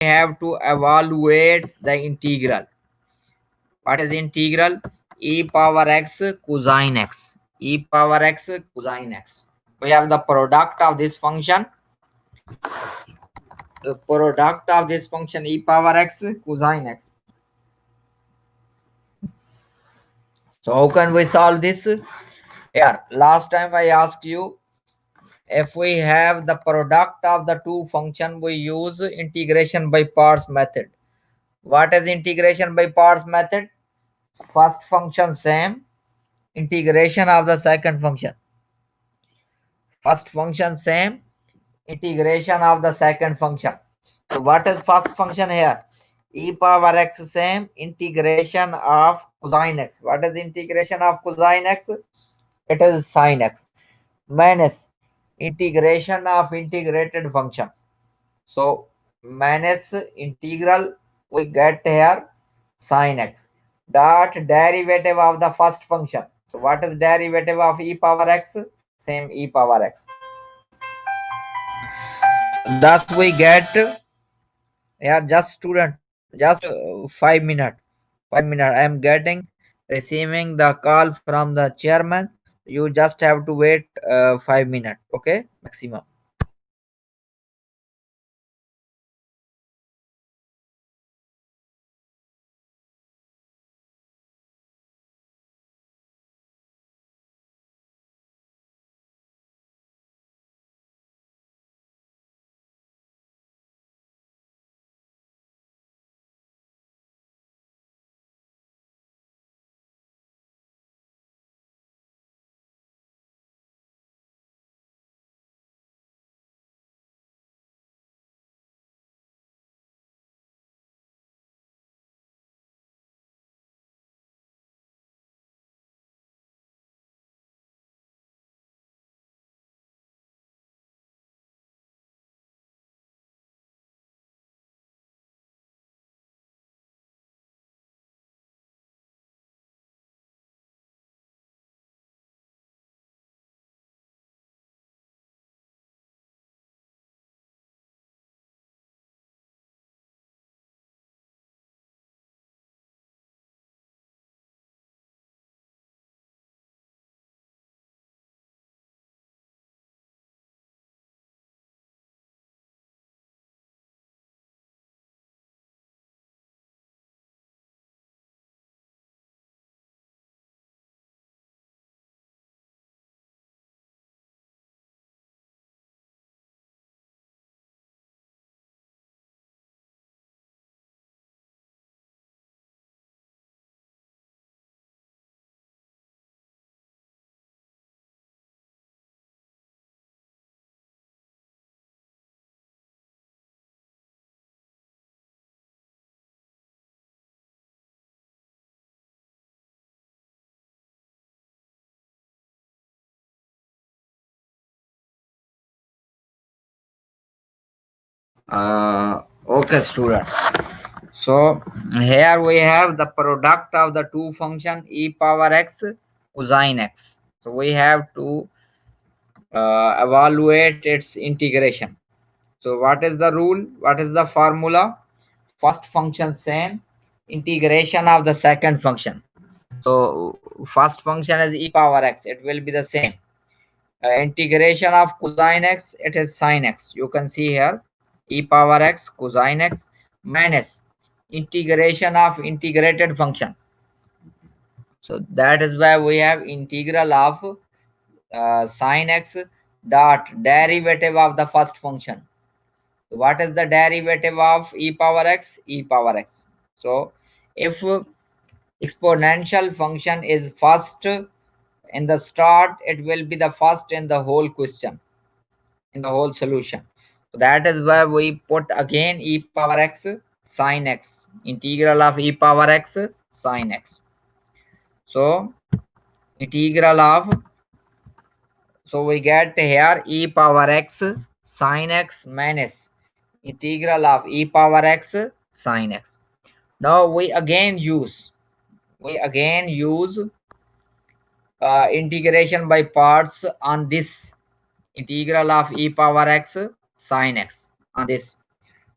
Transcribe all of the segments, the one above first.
have to evaluate the integral. What is integral? E power x cosine x. E power x cosine x. We have the product of this function. The product of this function e power x cosine x. So how can we solve this? Here, last time I asked you, if we have the product of the two function, we use integration by parts method. What is integration by parts method? First function same, integration of the second function. First function same, integration of the second function. So what is first function here? E power x same, integration of cosine x. What is integration of cosine x? It is sine x minus integration of integrated function. So minus integral we get here sine x dot derivative of the first function. So what is derivative of e power x? Same e power x. Thus we get, yeah, just student, just 5 minutes. 5 minutes. I am getting receiving the call from the chairman. You just have to wait 5 minutes. Okay, maximum. Okay, student. So here we have the product of the two function e power x cosine x. So we have to evaluate its integration. So what is the rule? What is the formula? First function same, integration of the second function. So first function is e power x. It will be the same. Integration of cosine x, it is sine x. You can see here e power x cosine x minus integration of integrated function. So that is why we have integral of sine x dot derivative of the first function. So what is the derivative of e power x? E power x. So if exponential function is first in the start, it will be the first in the whole question, in the whole solution. So that is why we put again e power x sine x, integral of e power x sine x. So integral of, so we get here e power x sine x minus integral of e power x sine x. Now we again use integration by parts on this integral of e power x sine x on this.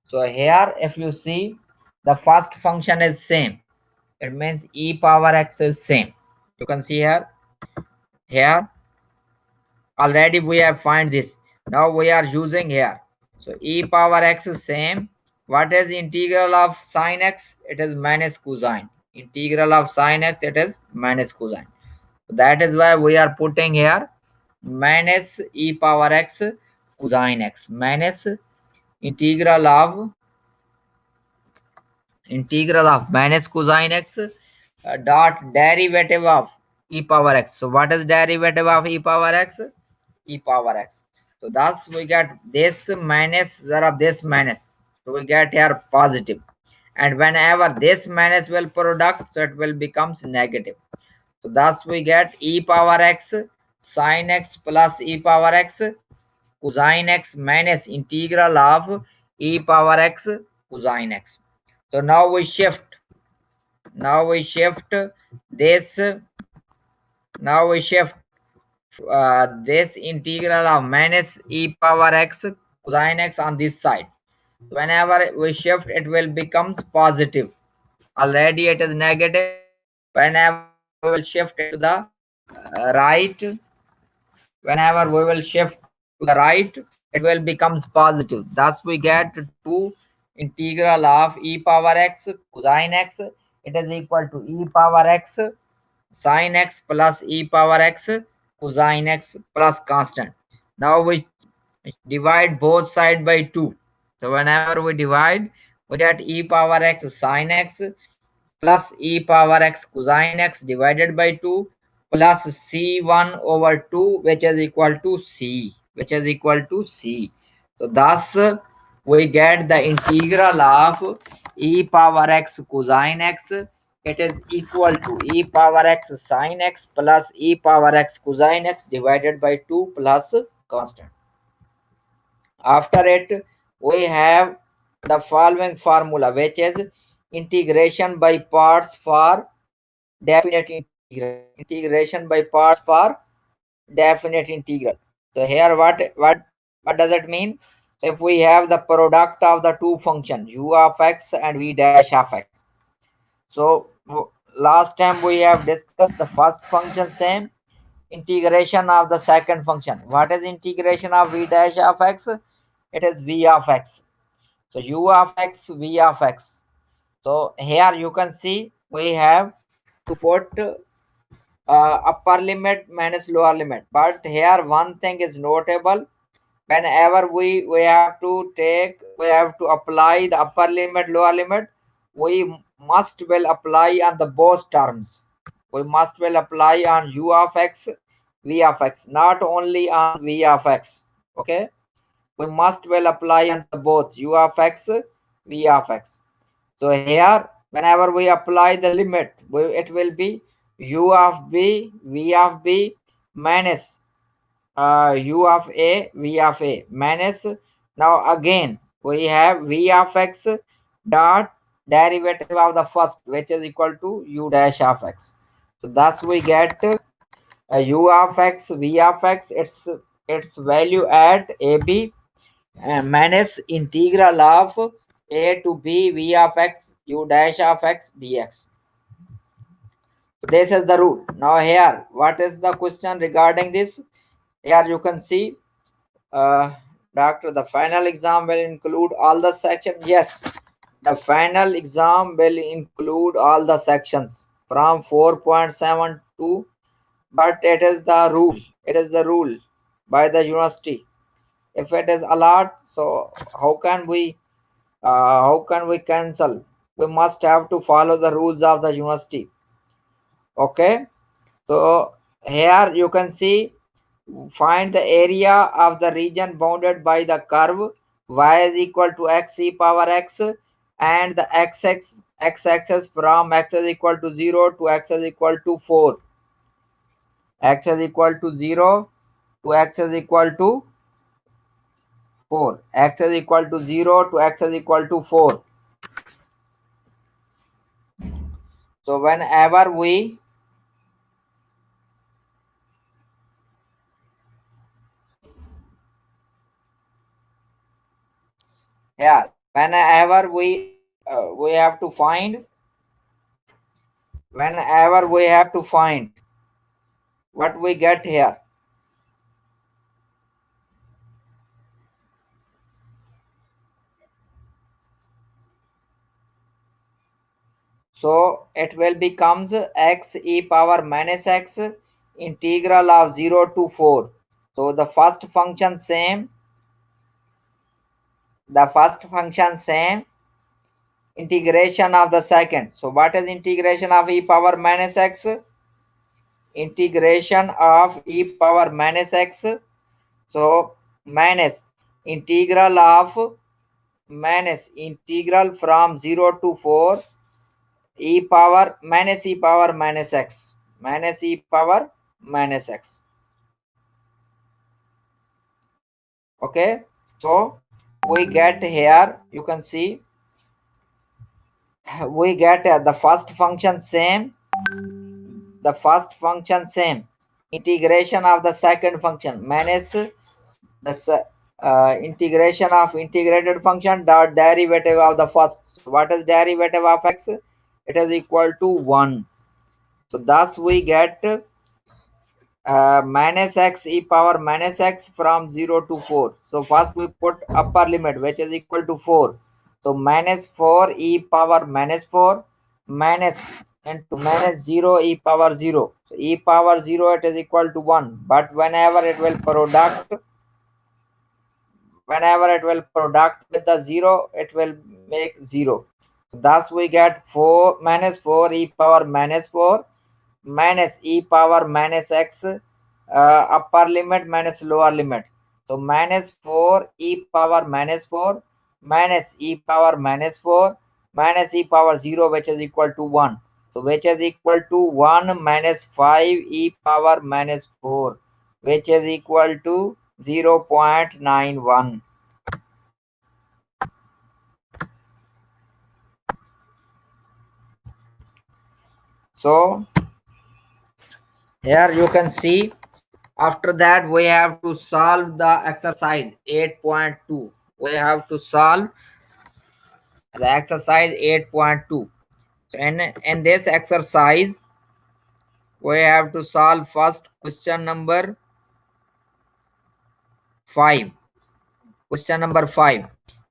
So here, if you see, the first function is same. It means e power x is same. You can see here already we have find this. Now we are using here. So e power x is same. What is integral of sine x? It is minus cosine. Integral of sine x, it is minus cosine. So that is why we are putting here minus e power x cosine x minus integral of minus cosine x dot derivative of e power x. So what is derivative of e power x? E power x. So thus we get this minus this minus. So we get here positive. And whenever this minus will product, so it will becomes negative. So thus we get e power x sine x plus e power x cosine x minus integral of e power x cosine x. So now we shift this now we shift this integral of minus e power x cosine x on this side. Whenever we shift, it will becomes positive. Already it is negative. Whenever we will shift it to the right, whenever we will shift to the right, it will becomes positive. Thus we get 2 integral of e power x cosine x. It is equal to e power x sine x plus e power x cosine x plus constant. Now we divide both side by 2. So whenever we divide, we get e power x sine x plus e power x cosine x divided by 2 plus c1 over 2, which is equal to c. So thus we get the integral of e power x cosine x. It is equal to e power x sine x plus e power x cosine x divided by 2 plus constant. After it, we have the following formula, which is integration by parts for definite integral. Integration by parts for definite integral. So here what does it mean? If we have the product of the two functions u of x and v dash of x. So last time we have discussed the first function same, integration of the second function. What is integration of v dash of x? It is v of x. So u of x, v of x. So here you can see we have to put upper limit minus lower limit. But here one thing is notable. Whenever we have to apply the upper limit, lower limit, we must will apply on the both terms. We must will apply on u of x, v of x, not only on v of x. Okay, we must will apply on the both u of x, v of x. So here, whenever we apply the limit, it will be u of b, v of b minus u of a, v of a minus. Now again, we have v of x dot derivative of the first, which is equal to u dash of x. So thus we get u of x, v of x, its value at ab minus integral of a to b v of x u dash of x dx. So this is the rule. Now here, what is the question regarding this? Here you can see, doctor, the final exam will include all the sections. Yes, the final exam will include all the sections from 4.72, but it is the rule. It is the rule by the university. If it is a lot, so how can we cancel? We must have to follow the rules of the university. Okay, so here you can see, find the area of the region bounded by the curve y is equal to x e power x and the x-axis from x is equal to 0 to x is equal to 4. X is equal to 0 to x is equal to 4. X is equal to 0 to x is equal to 4. So whenever we yeah whenever we have to find whenever we have to find what we get here. So it will becomes x e power minus x integral of 0 to 4. So the first function same, integration of the second. So what is integration of e power minus x? Integration of e power minus x. So minus integral of minus integral from 0 to 4 e power minus x minus e power minus x. Okay, so we get here, you can see we get the first function same, integration of the second function minus integration of integrated function dot derivative of the first. So what is derivative of x? It is equal to 1. So thus we get minus x e power minus x from 0 to 4. So first we put upper limit which is equal to 4. So minus 4 e power minus 4 minus into minus 0 e power 0. So e power 0 it is equal to 1. But whenever it will product with the 0, it will make 0. Thus we get 4 minus 4 e power minus 4 minus e power minus x upper limit minus lower limit. So minus 4 e power minus 4 minus e power minus 4 minus e power 0 which is equal to 1. So which is equal to 1 minus 5 e power minus 4 which is equal to 0.91. So here you can see after that we have to solve the exercise 8.2. We have to solve the exercise 8.2. So in this exercise we have to solve first question number 5. Question number 5.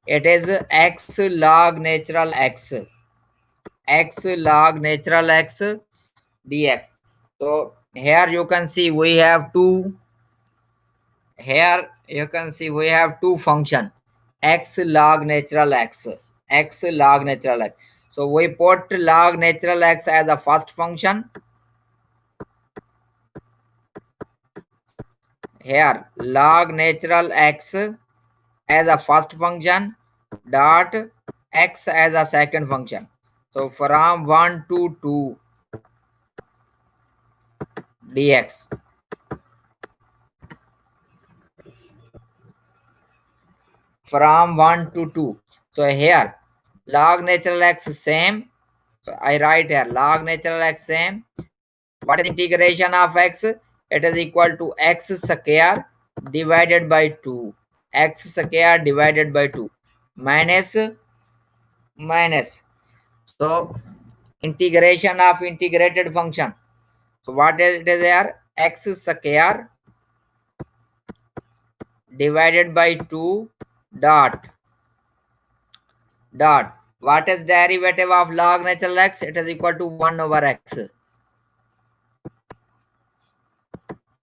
It is x log natural x dx. So here you can see we have two function x log natural x. So we put log natural x as a first function. Here log natural x as a first function dot x as a second function. So from 1 to 2 dx. From 1 to 2. So here log natural x same. So I write here log natural x same. What is integration of x? It is equal to x square divided by 2. X square divided by 2 minus. So integration of integrated function. So what is it is there? X square divided by 2 dot. What is derivative of log natural x? It is equal to 1 over x.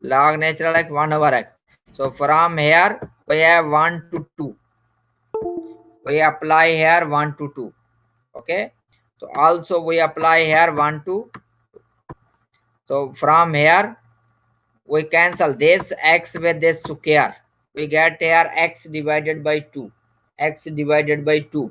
Log natural x 1 over x. So from here we have 1 to 2. We apply here 1 to 2. Okay. So also we apply here 1 to. So from here we cancel this x with this square. We get here x divided by 2. X divided by 2.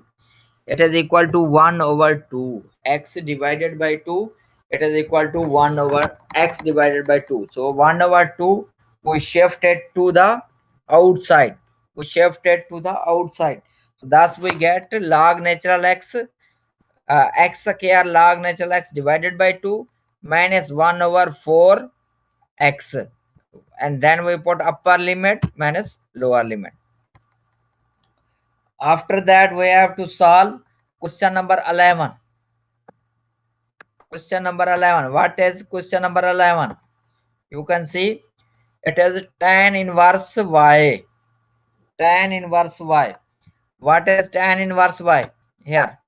It is equal to 1 over 2. X divided by 2. It is equal to 1 over x divided by 2. So 1 over 2 we shift it to the outside. So thus we get log natural x x square log natural x divided by 2 minus 1 over 4 x, and then we put upper limit minus lower limit. After that, we have to solve question number 11. Question number 11. What is question number 11? You can see it is tan inverse y. Tan inverse y. What is tan inverse y? Here.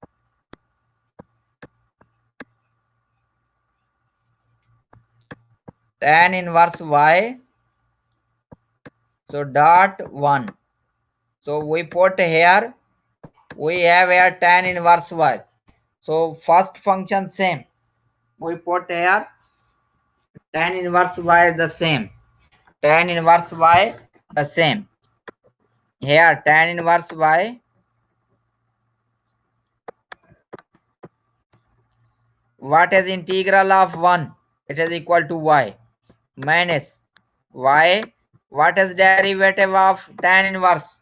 Tan inverse y. So dot 1. So we put here, we have here tan inverse y. So first function same. We put here tan inverse y is the same. Tan inverse y the same. Here tan inverse y. What is integral of 1? It is equal to y minus y. What is derivative of tan inverse?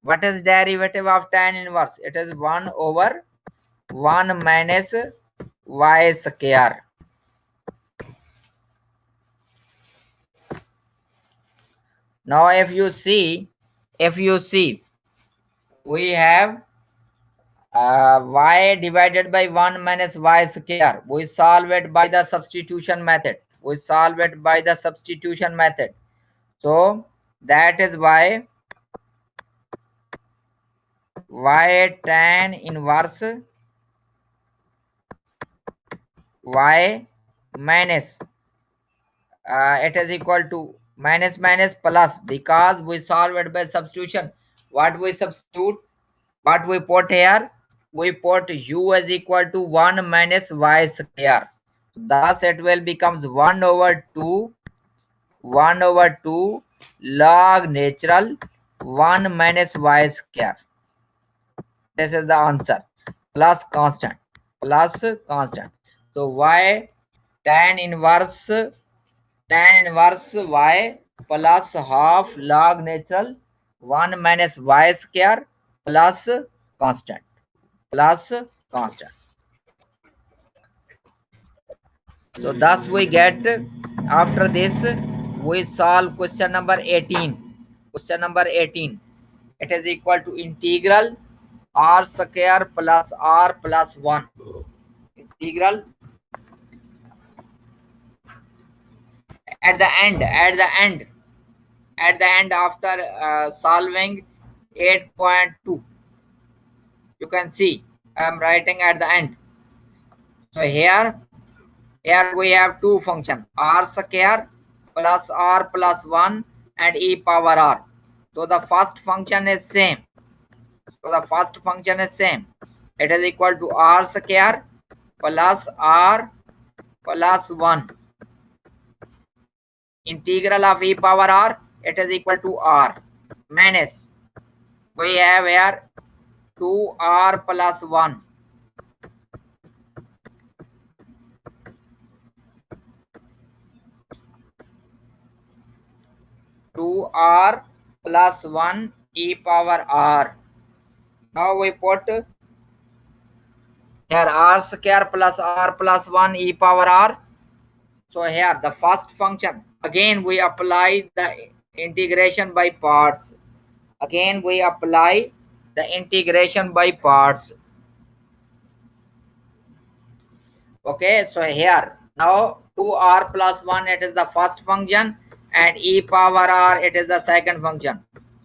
What is derivative of tan inverse? It is 1 over 1 minus y square. Now if you see, we have y divided by 1 minus y square. We solve it by the substitution method. So that is why y tan inverse y minus it is equal to minus minus plus, because we solve it by substitution. What we substitute? What we put here? We put u is equal to 1 minus y square. Thus it will becomes 1 over 2 log natural 1 minus y square. This is the answer. Plus constant. So y tan inverse y plus half log natural 1 minus y square plus constant. So thus we get, after this we solve question number 18. It is equal to integral r square plus r plus 1. Integral at the end after solving 8.2. You can see I am writing at the end. So here we have two functions, r square plus r plus 1 and e power r. So the first function is same. It is equal to r square plus r plus 1. Integral of e power r, it is equal to r minus we have here 2r plus 1. R plus 1 e power r. Now we put here r square plus r plus 1 e power r. So here the first function, again we apply the integration by parts. Okay, so here now 2r plus 1, it is the first function, and e power r, it is the second function.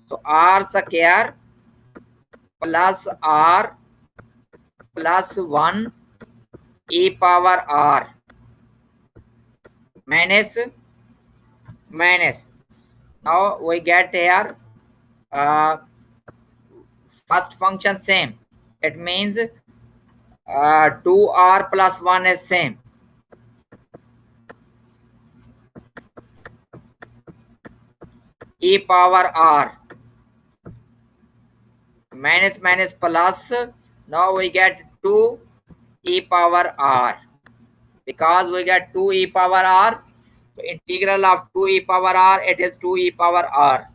So r square plus r plus 1 e power r minus. Now we get here first function same. It means 2r plus 1 is same. E power r minus plus. Now we get 2 e power r. Because we get 2 e power r, so integral of 2 e power r, it is 2 e power r.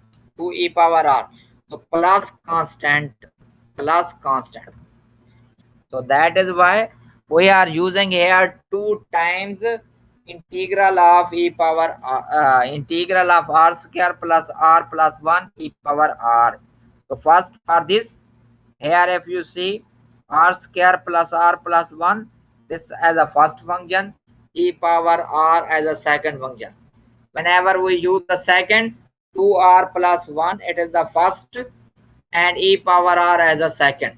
So plus constant. So that is why we are using here 2 times integral of e power integral of r square plus r plus 1 e power r. So first for this Here if you see r square plus r plus 1, this as a first function, e power r as a second function. Whenever we use the second, 2r plus 1, it is the first, and e power r as a second.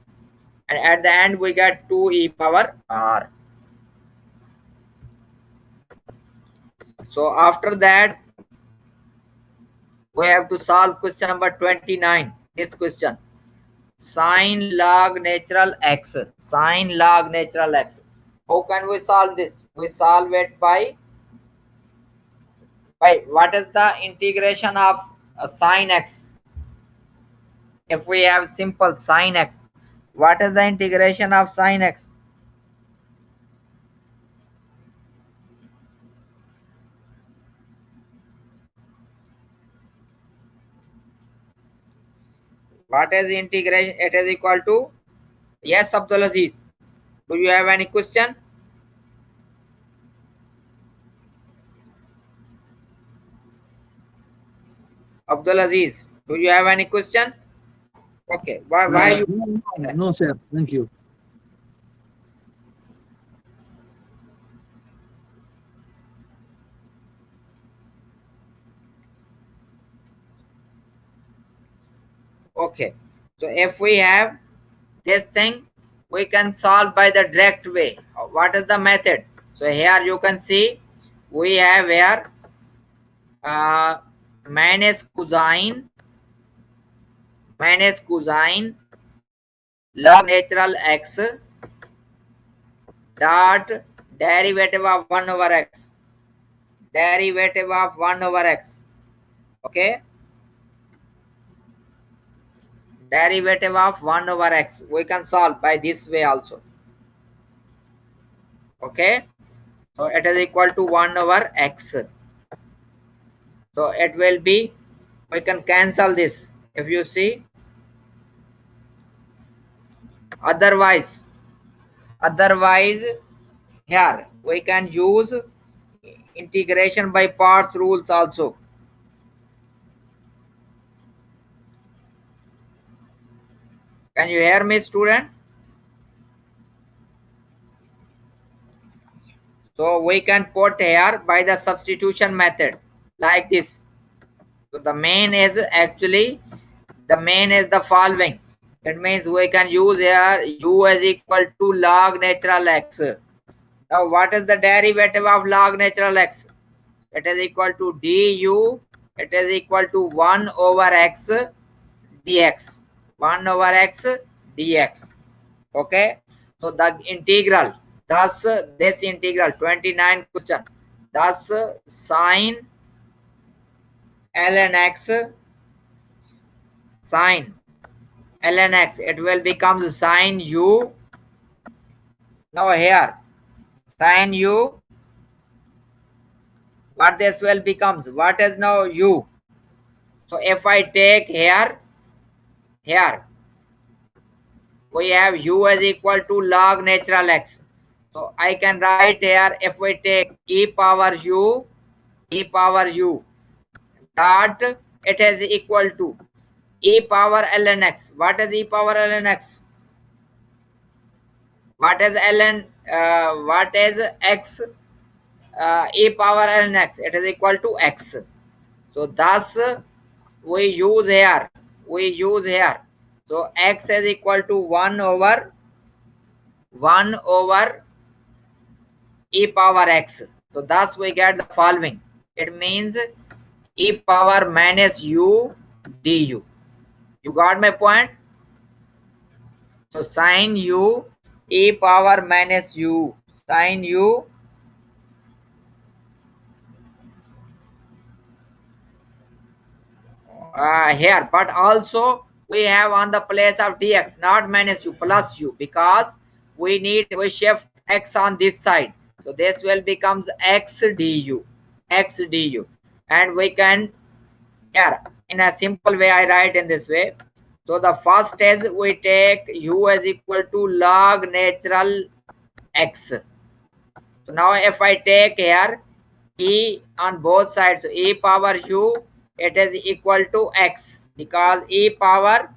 And at the end, we get 2 e power r. So after that, we have to solve question number 29. This question. Sine log natural x. Sine log natural x. How can we solve this? We solve it by what is the integration of sine x? If we have simple sine x, what is the integration of sine x? What is the integration? It is equal to, yes, Abdul Aziz. Do you have any question? Abdul Aziz, do you have any question? Okay, why you? No, sir. Thank you. Okay, so if we have this thing, we can solve by the direct way. What is the method? So here you can see we have here uh, minus cosine log natural x dot derivative of 1 over x, derivative of 1 over x. Okay, derivative of 1 over x, we can solve by this way also. Okay, so it is equal to 1 over x. So it will be, we can cancel this. If you see, otherwise here we can use integration by parts rules also. Can you hear me, student? So we can put here by the substitution method like this. So the main is the following. It means we can use here u is equal to log natural x. Now what is the derivative of log natural x? It is equal to du. It is equal to 1 over x dx. 1 over x dx. Okay. So the integral. Thus this integral 29 question. Thus sine ln x, sine ln x, it will become sine u. Now here sine u, what this will becomes, what is now u? So if I take here we have u is equal to log natural x. So I can write here, if we take e power u dot, it is equal to e power ln x. What is e power ln x? What is ln? What is x? E power ln x. It is equal to x. So thus we use here. So x is equal to 1 over e power x. So thus we get the following. It means e power minus u du. You got my point? So sine u e power minus u, sine u here, but also we have on the place of dx, not minus u, plus u, because we shift x on this side. So this will becomes x du, and we can here in a simple way I write in this way. So the first is we take u is equal to log natural x. So now if I take here e on both sides, so e power u, it is equal to x, because e power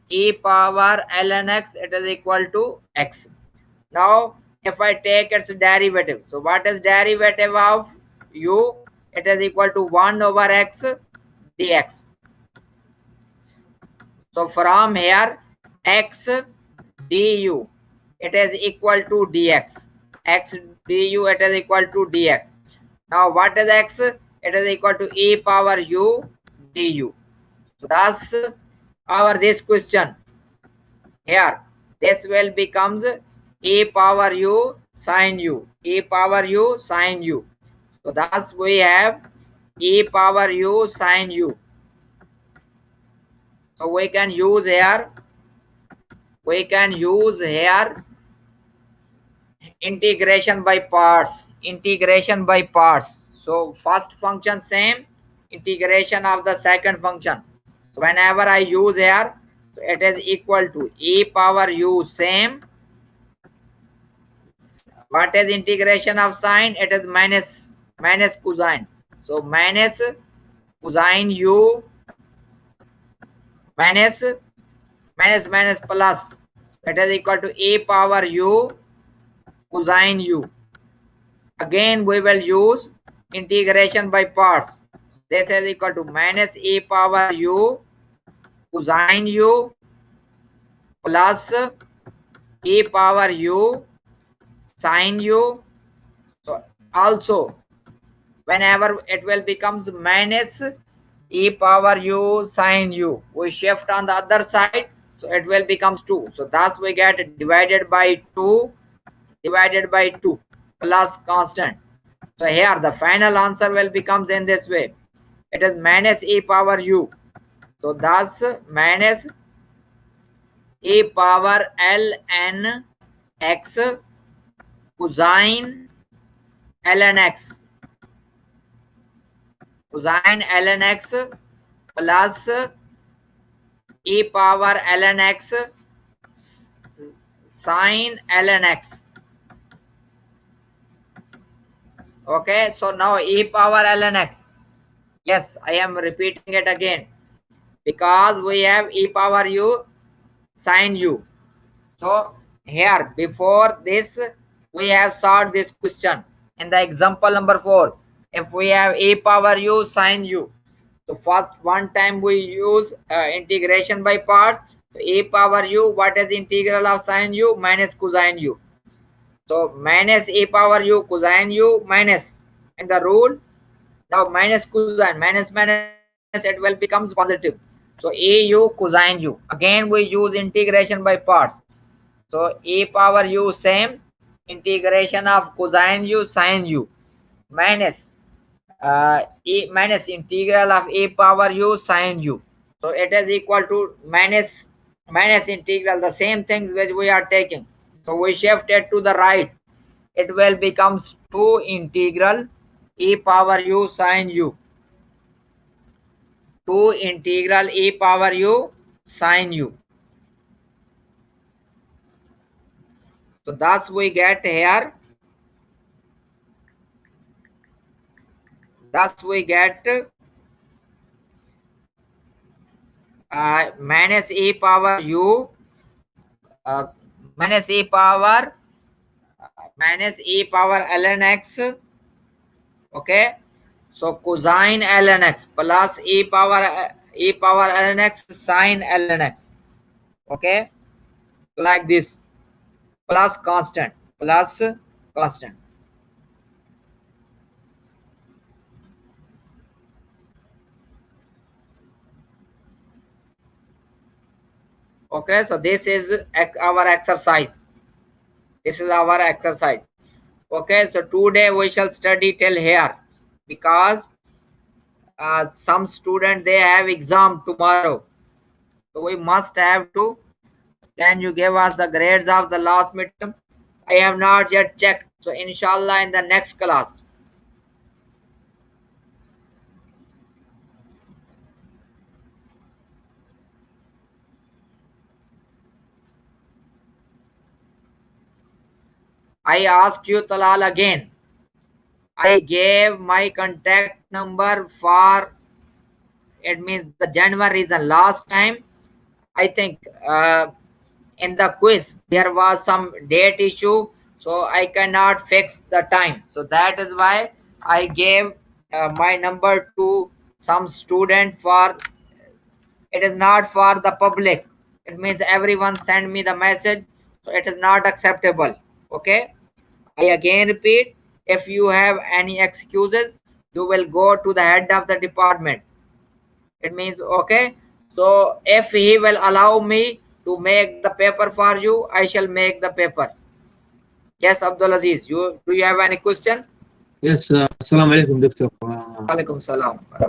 e power ln x, it is equal to x. Now if I take its derivative, so what is derivative of u? It is equal to 1 over x dx. So from here x du, it is equal to dx. X du, it is equal to dx. Now what is x? It is equal to e power u du. So thus our this question here, this will becomes e power u sin u, e power u sin u. So thus we have e power u sin u. So we can use here integration by parts, so first function same, integration of the second function. So whenever I use here, so it is equal to e power u same. What is integration of sine? It is minus cosine. So minus cosine u minus plus, it is equal to e power u cosine u. Again we will use integration by parts. This is equal to minus e power u cosine u plus e power u sin u. So also whenever it will becomes minus e power u sin u, we shift on the other side, so it will becomes 2. So thus we get divided by 2 plus constant. So here the final answer will becomes in this way. It is minus e power u. So thus minus e power ln x cosine ln x plus e power ln x sin ln x. Okay, so now e power ln x. Yes, I am repeating it again because we have e power u sin u. So here before this we have solved this question in the example number 4. If we have e power u sin u, so first one time we use integration by parts. So e power u, what is integral of sin u? Minus cosine u. So minus e power u cosine u minus in the rule. Now minus cosine, minus it will becomes positive. So a u cosine u. Again we use integration by parts. So e power u same, integration of cosine u sin u minus minus integral of e power u sin u. So it is equal to minus integral, the same things which we are taking. So we shift it to the right. It will becomes 2 integral e power u sin u. 2 integral e power u sin u. So thus we get here. Thus we get minus e power u minus e power ln x. Okay, so cosine ln x plus e power ln x sin ln x. Okay, like this, plus constant. Okay, so this is our exercise. Okay, so today we shall study till here because some student they have exam tomorrow, so we must have to. Can you give us the grades of the last midterm? I have not yet checked, so inshallah in the next class. I asked you Talal again. I gave my contact number for, it means the January reason. Last time I think in the quiz there was some date issue, so I cannot fix the time. So that is why I gave my number to some student. For it is not for the public. It means everyone send me the message, so it is not acceptable. Okay, I again repeat, if you have any excuses, you will go to the head of the department. It means okay. So if he will allow me to make the paper for you, I shall make the paper. Yes, Abdul Aziz, you have any question? Yes, Assalamu alaikum, Doctor. Alaikum salam. I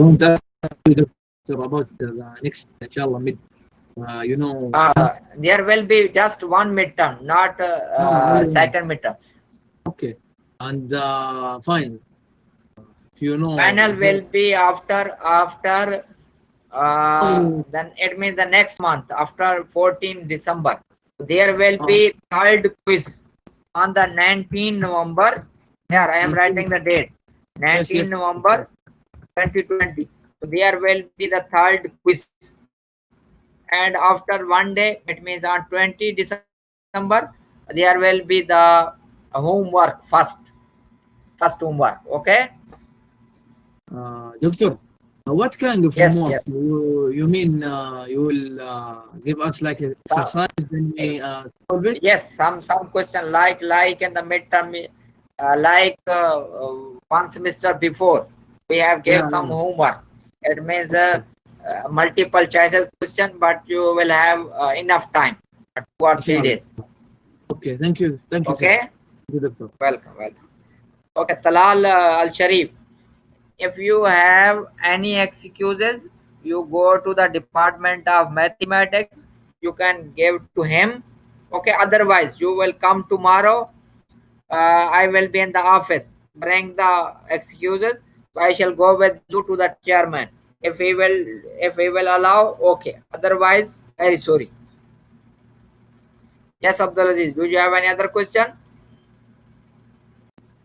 want to ask you, Doctor, about the next, inshallah, mid. You know, There will be just one midterm, not only one. second midterm. Okay. And fine. If you know, Final will be after then it means the next month after 14 December. There will be third quiz on the 19 November. Here I am writing the date. 19 November 2020. So there will be the third quiz. And after one day, it means on 20 December, there will be the homework first homework. Okay. Doctor, what kind of Yes, homework? yes. You mean you will give us like an exercise, then we solve it? Yes, some question like in the midterm, one semester before we have gave Yeah, some yeah. homework. It means multiple choices question, but you will have enough time, 2 or 3 Inshallah. days. Okay, thank you. Thank you, sir. Okay, Thank you, Doctor. welcome. Okay, Talal Al Sharif, if you have any excuses, you go to the Department of Mathematics. You can give to him. Okay, otherwise you will come tomorrow. I will be in the office. Bring the excuses. I shall go with you to the chairman. If he will allow, okay. Otherwise, very sorry. Yes, Abdul Aziz. Do you have any other question?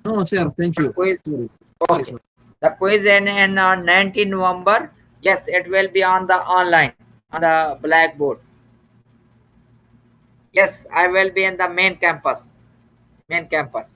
No, sir. Thank you. Quiz. Sorry. Okay. The quiz in on 19 November. Yes, it will be on the online on the blackboard. Yes, I will be in the main campus. Main campus.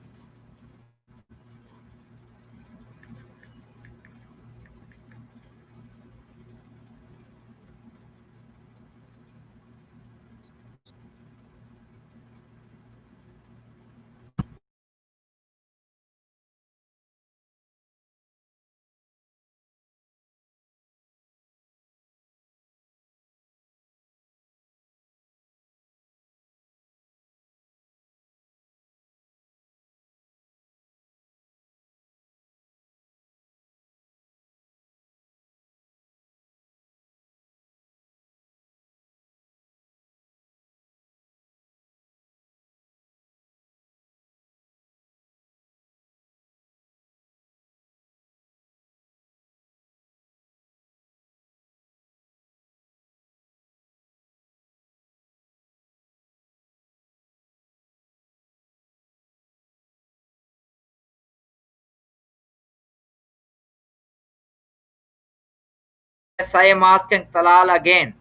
Yes, I am asking Talal again.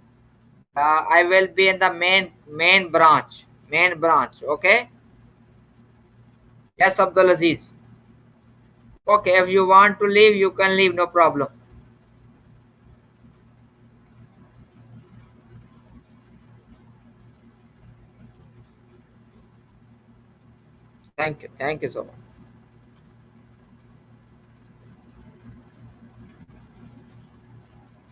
I will be in the main branch. Main branch. Okay. Yes, Abdul Aziz. Okay, if you want to leave, you can leave. No problem. Thank you. Thank you so much.